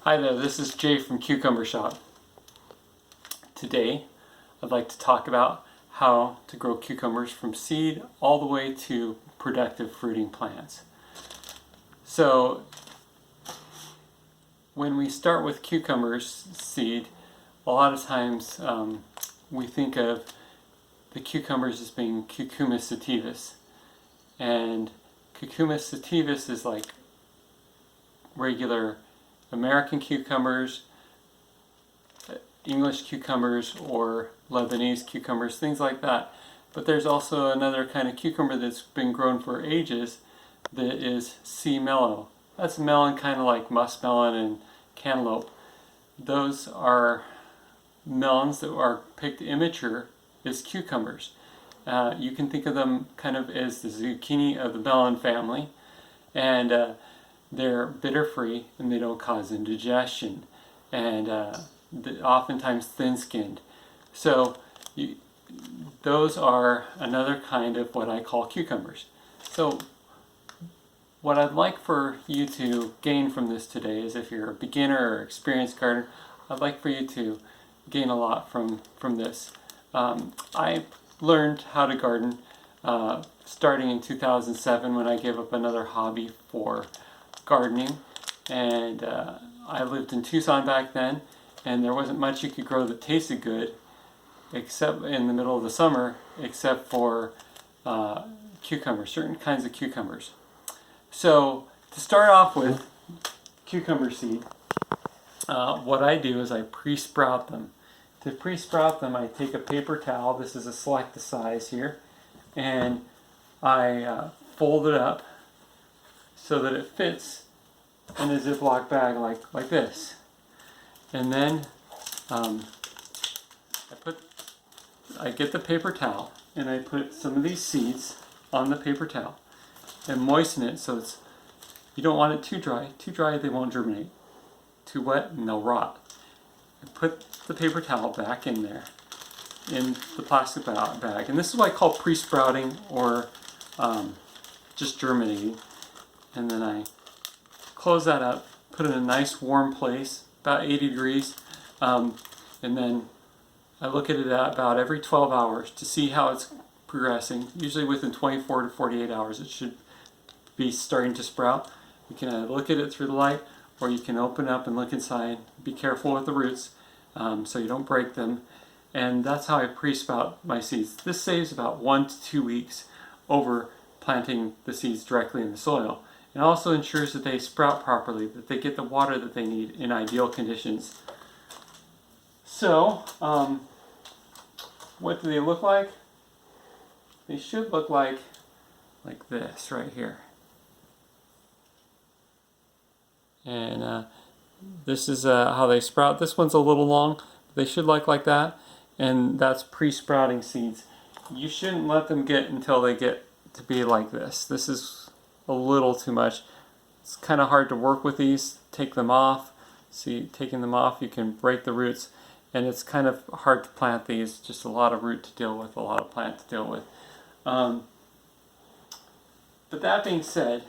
Hi there, this is Jay from Cucumber Shop. Today, I'd like to talk about how to grow cucumbers from seed all the way to productive fruiting plants. So, when we start with cucumbers seed, a lot of times we think of the cucumbers as being Cucumis sativus. And Cucumis sativus is like regular American cucumbers, English cucumbers, or Lebanese cucumbers, things like that. But there's also another kind of cucumber that's been grown for ages that is C. mellow. That's melon, kind of like muskmelon and cantaloupe. Those are melons that are picked immature as cucumbers. You can think of them kind of as the zucchini of the melon family, and they're bitter-free and they don't cause indigestion, and oftentimes thin-skinned. So those are another kind of what I call cucumbers. So what I'd like for you to gain from this today is, if you're a beginner or experienced gardener, I'd like for you to gain a lot from this. I learned how to garden starting in 2007 when I gave up another hobby for gardening, and I lived in Tucson back then, and there wasn't much you could grow that tasted good except in the middle of the summer, except for cucumbers, certain kinds of cucumbers. So to start off with cucumber seed, what I do is I pre-sprout them. To pre-sprout them, I take a paper towel. This is a select size here, and I fold it up so that it fits in a Ziploc bag like this. And then I get the paper towel and I put some of these seeds on the paper towel and moisten it so you don't want it too dry. Too dry, they won't germinate. Too wet, and they'll rot. I put the paper towel back in there in the plastic bag, and this is what I call pre-sprouting, or just germinating. And then I close that up, put it in a nice warm place, about 80 degrees, and then I look at it about every 12 hours to see how it's progressing. Usually within 24 to 48 hours it should be starting to sprout. You can either look at it through the light, or you can open up and look inside. Be careful with the roots so you don't break them. And that's how I pre-sprout my seeds. This saves about 1 to 2 weeks over planting the seeds directly in the soil. It also ensures that they sprout properly, that they get the water that they need in ideal conditions. So, what do they look like? They should look like this right here. And this is how they sprout. This one's a little long. They should look like that. And that's pre-sprouting seeds. You shouldn't let them get until they get to be like this. This is a little too much. It's kind of hard to work with these. Take them off. See, taking them off, you can break the roots, and it's kind of hard to plant these. Just a lot of root to deal with, a lot of plant to deal with. But that being said,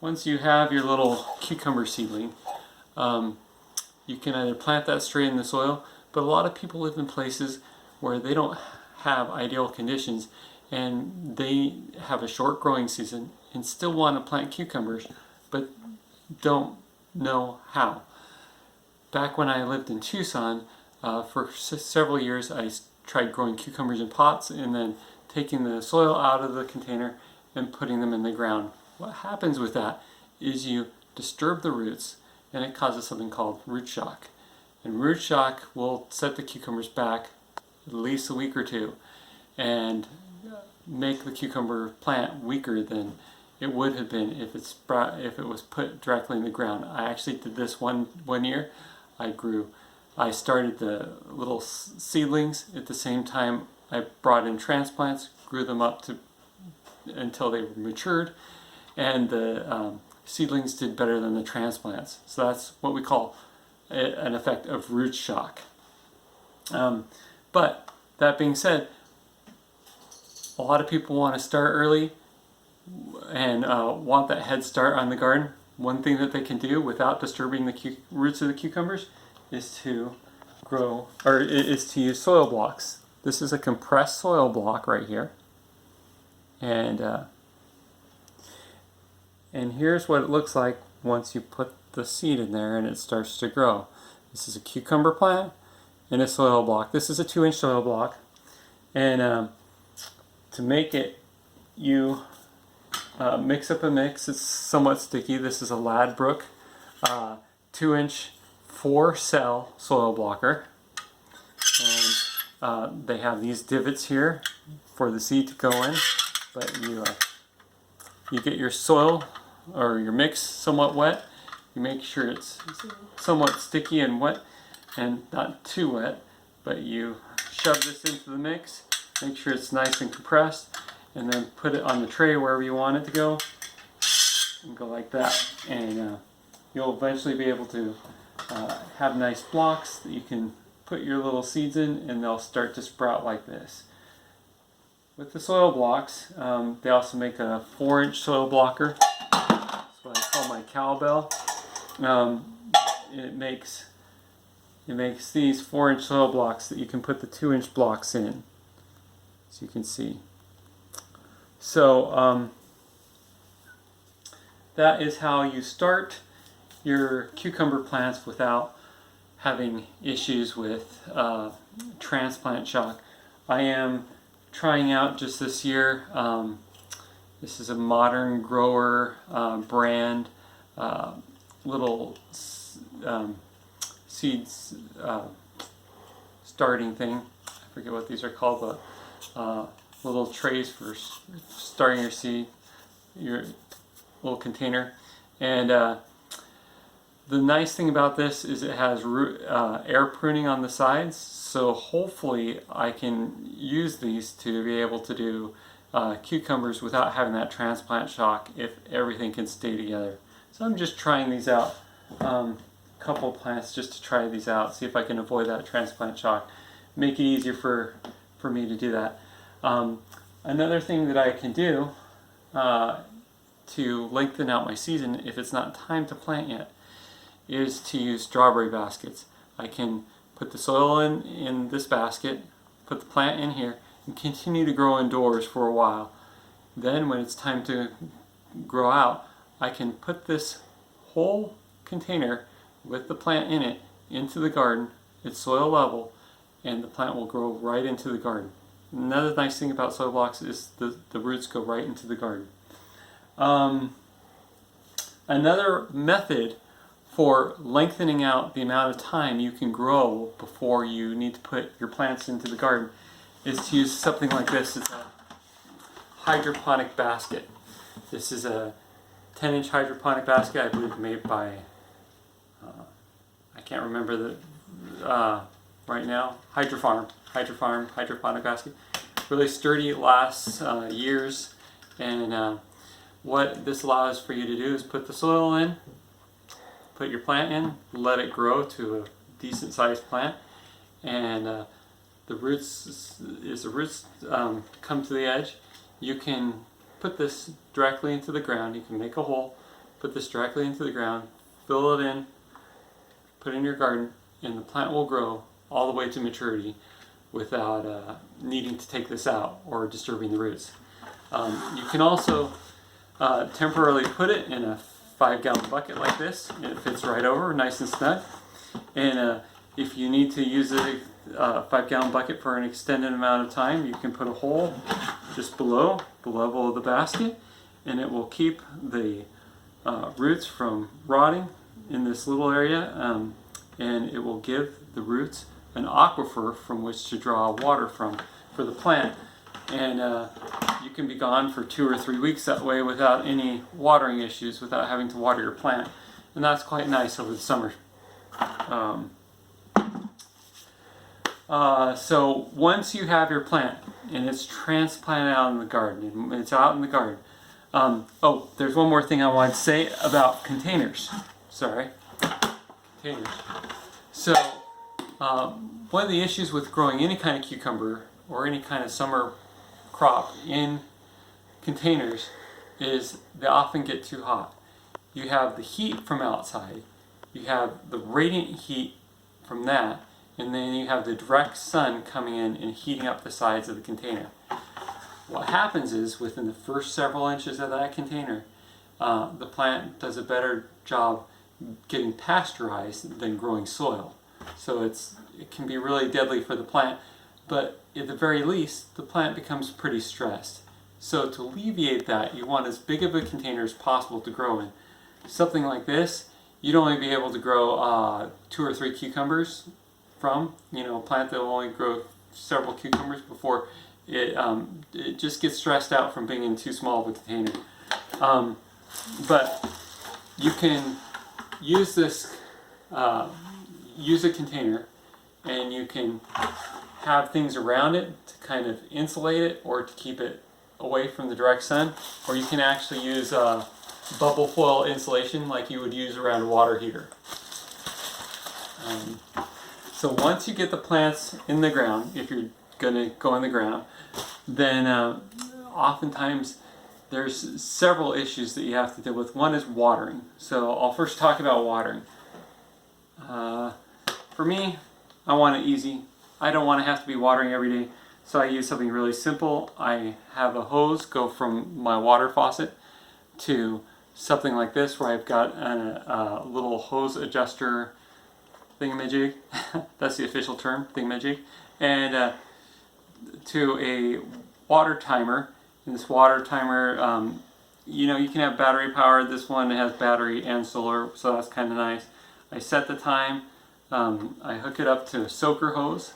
once you have your little cucumber seedling, you can either plant that straight in the soil, but a lot of people live in places where they don't have ideal conditions, and they have a short growing season and still want to plant cucumbers, but don't know how. Back when I lived in Tucson, for several years I tried growing cucumbers in pots and then taking the soil out of the container and putting them in the ground. What happens with that is you disturb the roots, and it causes something called root shock. And root shock will set the cucumbers back at least a week or two and make the cucumber plant weaker than it would have been if it was put directly in the ground. I actually did this one year. I started the little seedlings at the same time I brought in transplants, grew them up until they matured, and the seedlings did better than the transplants. So that's what we call an effect of root shock. But that being said, a lot of people want to start early and want that head start on the garden. one thing that they can do without disturbing the roots of the cucumbers is to is to use soil blocks. This is a compressed soil block right here, and here's what it looks like once you put the seed in there and it starts to grow. This is a cucumber plant in a soil block. This is a 2-inch soil block, and to make it, you mix up a mix. It's somewhat sticky. This is a Ladbroke 2-inch 4-cell soil blocker, and they have these divots here for the seed to go in. But you get your soil or your mix somewhat wet. You make sure it's somewhat sticky and wet, and not too wet. But you shove this into the mix. Make sure it's nice and compressed, and then put it on the tray wherever you want it to go, and go like that. And you'll eventually be able to have nice blocks that you can put your little seeds in, and they'll start to sprout like this. With the soil blocks, they also make a 4-inch soil blocker. That's what I call my cowbell. It makes these 4-inch soil blocks that you can put the 2-inch blocks in, as you can see. So that is how you start your cucumber plants without having issues with transplant shock. I am trying out just this year. This is a Modern Grower brand little seeds starting thing. I forget what these are called, but little trays for starting your seed, your little container. And the nice thing about this is it has air pruning on the sides, so hopefully I can use these to be able to do cucumbers without having that transplant shock if everything can stay together. So I'm just trying these out, a couple plants just to try these out, see if I can avoid that transplant shock, make it easier for me to do that. Another thing that I can do to lengthen out my season if it's not time to plant yet is to use strawberry baskets. I can put the soil in this basket, put the plant in here, and continue to grow indoors for a while. Then when it's time to grow out, I can put this whole container with the plant in it into the garden. It's soil level, and the plant will grow right into the garden. Another nice thing about soil blocks is the roots go right into the garden. Another method for lengthening out the amount of time you can grow before you need to put your plants into the garden is to use something like this. It's a hydroponic basket. This is a 10-inch hydroponic basket, I believe made by, I can't remember the right now, hydroponic basket. Really sturdy, it lasts years, and what this allows for you to do is put the soil in, put your plant in, let it grow to a decent sized plant, and the roots come to the edge, you can put this directly into the ground. You can make a hole, put this directly into the ground, fill it in, put it in your garden, and the plant will grow all the way to maturity without needing to take this out or disturbing the roots. You can also temporarily put it in a 5-gallon bucket like this. It fits right over, nice and snug. And if you need to use a 5-gallon bucket for an extended amount of time, you can put a hole just below the level of the basket, and it will keep the roots from rotting in this little area, and it will give the roots an aquifer from which to draw water from for the plant. And you can be gone for 2 or 3 weeks that way without any watering issues, without having to water your plant, and that's quite nice over the summer. So once you have your plant and it's transplanted out in the garden, it's out in the garden. Oh, there's one more thing I wanted to say about containers. Sorry, containers. So one of the issues with growing any kind of cucumber or any kind of summer crop in containers is they often get too hot. you have the heat from outside, you have the radiant heat from that, and then you have the direct sun coming in and heating up the sides of the container. What happens is, within the first several inches of that container, the plant does a better job getting pasteurized than growing soil. So it can be really deadly for the plant, but at the very least, the plant becomes pretty stressed. So to alleviate that, you want as big of a container as possible to grow in. Something like this, you'd only be able to grow 2 or 3 cucumbers from. A plant that will only grow several cucumbers before it just gets stressed out from being in too small of a container. But you can use this, use a container, and you can have things around it to kind of insulate it or to keep it away from the direct sun, or you can actually use bubble foil insulation like you would use around a water heater. So once you get the plants in the ground, if you're going to go in the ground, then oftentimes there's several issues that you have to deal with. One is watering. So I'll first talk about watering. For me, I want it easy. I don't want to have to be watering every day, so I use something really simple. I have a hose go from my water faucet to something like this, where I've got a little hose adjuster thingamajig. That's the official term, thingamajig. And to a water timer. And this water timer, you can have battery powered. This one has battery and solar, so that's kind of nice. I set the time. I hook it up to a soaker hose,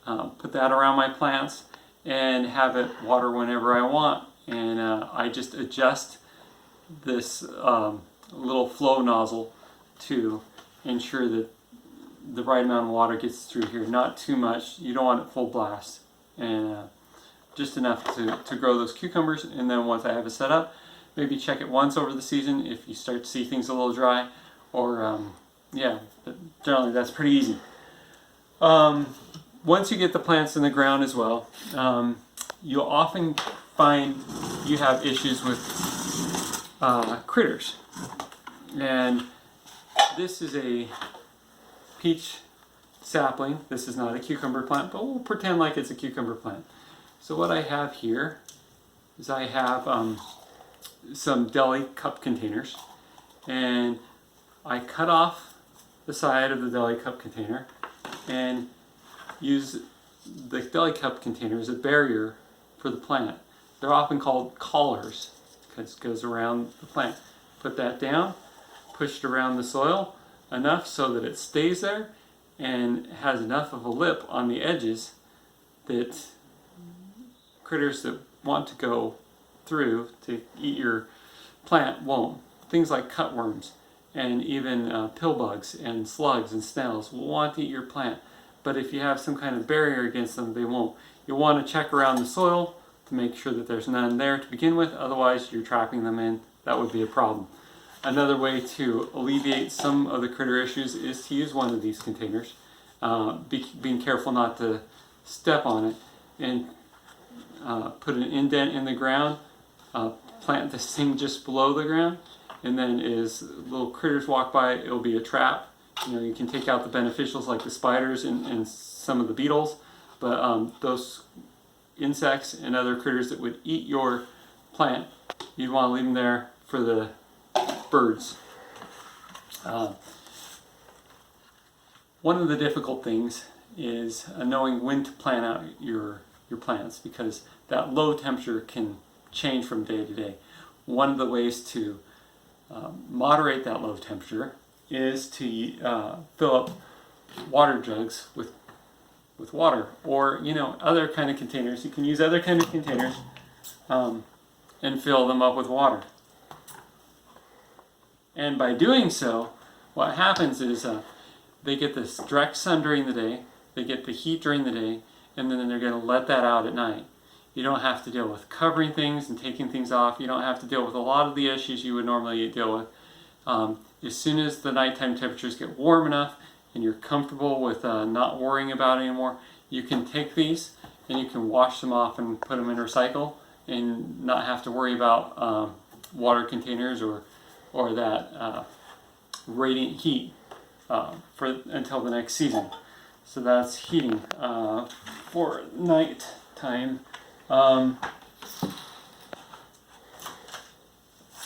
put that around my plants, and have it water whenever I want. And I just adjust this little flow nozzle to ensure that the right amount of water gets through here. Not too much. You don't want it full blast. And just enough to grow those cucumbers. And then once I have it set up, maybe check it once over the season if you start to see things a little dry. Or yeah, but generally that's pretty easy. Once you get the plants in the ground as well, you'll often find you have issues with critters. And this is a peach sapling. This is not a cucumber plant, but we'll pretend like it's a cucumber plant. So what I have here is I have some deli cup containers, and I cut off the side of the deli cup container and use the deli cup container as a barrier for the plant. They're often called collars because it goes around the plant. Put that down, push it around the soil enough so that it stays there and has enough of a lip on the edges that critters that want to go through to eat your plant won't. Things like cutworms and even pill bugs and slugs and snails will want to eat your plant, but if you have some kind of barrier against them, they won't. You'll want to check around the soil to make sure that there's none there to begin with, otherwise you're trapping them in. That would be a problem. Another way to alleviate some of the critter issues is to use one of these containers, being careful not to step on it, and put an indent in the ground, plant this thing just below the ground, and then as little critters walk by, it'll be a trap. You can take out the beneficials like the spiders and some of the beetles, but those insects and other critters that would eat your plant, you'd want to leave them there for the birds. One of the difficult things is knowing when to plant out your plants, because that low temperature can change from day to day. One of the ways to moderate that low temperature is to fill up water jugs with water, or other kind of containers. You can use other kind of containers and fill them up with water. And by doing so, what happens is they get this direct sun during the day, they get the heat during the day, and then they're going to let that out at night. You don't have to deal with covering things and taking things off. You don't have to deal with a lot of the issues you would normally deal with. As soon as the nighttime temperatures get warm enough and you're comfortable with not worrying about it anymore, you can take these and you can wash them off and put them in recycle and not have to worry about water containers or or that radiant heat until the next season. So that's heating for night time.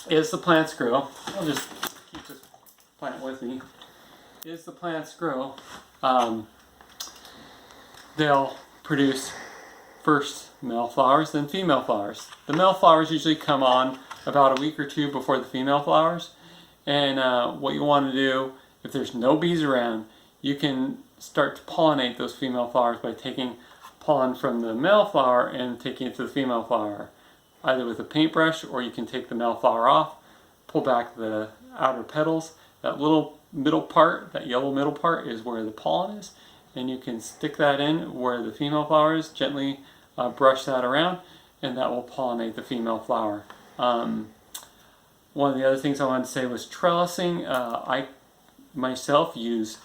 As the plants grow, I'll just keep this plant with me. As the plants grow, they'll produce first male flowers, then female flowers. The male flowers usually come on about a week or two before the female flowers. And what you want to do, if there's no bees around, you can start to pollinate those female flowers by taking pollen from the male flower and taking it to the female flower, either with a paintbrush, or you can take the male flower off, pull back the outer petals. That little middle part, that yellow middle part, is where the pollen is, and you can stick that in where the female flower is, gently brush that around, and that will pollinate the female flower. One of the other things I wanted to say was trellising. I myself use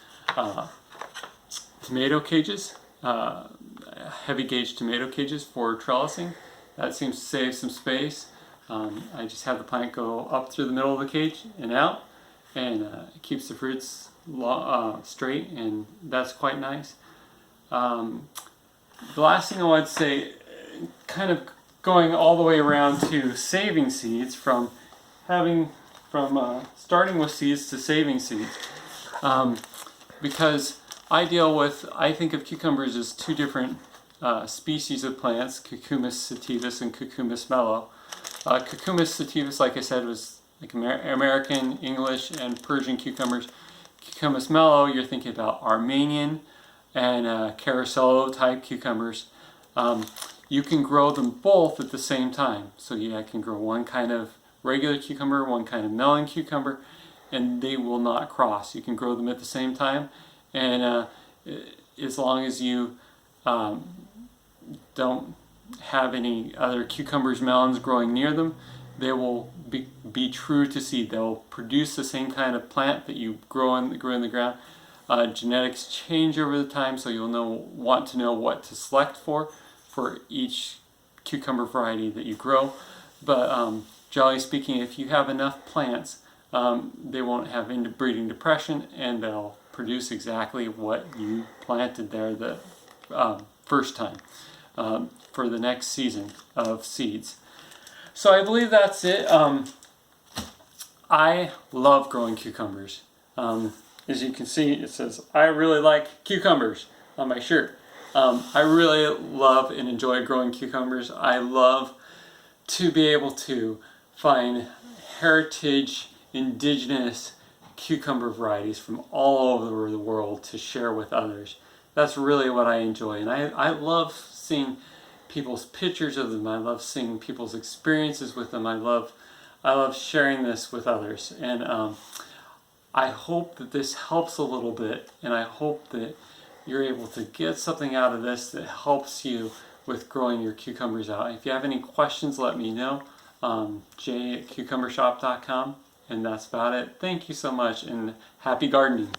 tomato cages, heavy gauge tomato cages for trellising. That seems to save some space. I just have the plant go up through the middle of the cage and out, and it keeps the fruits straight, and that's quite nice. The last thing I wanted to say, kind of going all the way around to saving seeds, from starting with seeds to saving seeds, because I think of cucumbers as two different species of plants, Cucumis sativus and Cucumis mellow. Cucumis sativus, like I said, was like American, English, and Persian cucumbers. Cucumis mellow, you're thinking about Armenian and Carosello type cucumbers. You can grow them both at the same time. So yeah, I can grow one kind of regular cucumber, one kind of melon cucumber, and they will not cross. You can grow them at the same time, and as long as you don't have any other cucumbers, melons growing near them, they will be true to seed. They'll produce the same kind of plant that you grow in the ground. Genetics change over the time, so you'll want to know what to select for each cucumber variety that you grow. But generally speaking, if you have enough plants, they won't have interbreeding depression, and they'll produce exactly what you planted there the first time for the next season of seeds. So I believe that's it. I love growing cucumbers. As you can see, it says, "I really like cucumbers" on my shirt. I really love and enjoy growing cucumbers. I love to be able to find heritage, indigenous cucumber varieties from all over the world to share with others. That's really what I enjoy, and I love seeing people's pictures of them. I love seeing people's experiences with them. I love sharing this with others, and I hope that this helps a little bit, and I hope that you're able to get something out of this that helps you with growing your cucumbers out. If you have any questions, let me know. Jay@cucumbershop.com, and that's about it. Thank you so much, and happy gardening.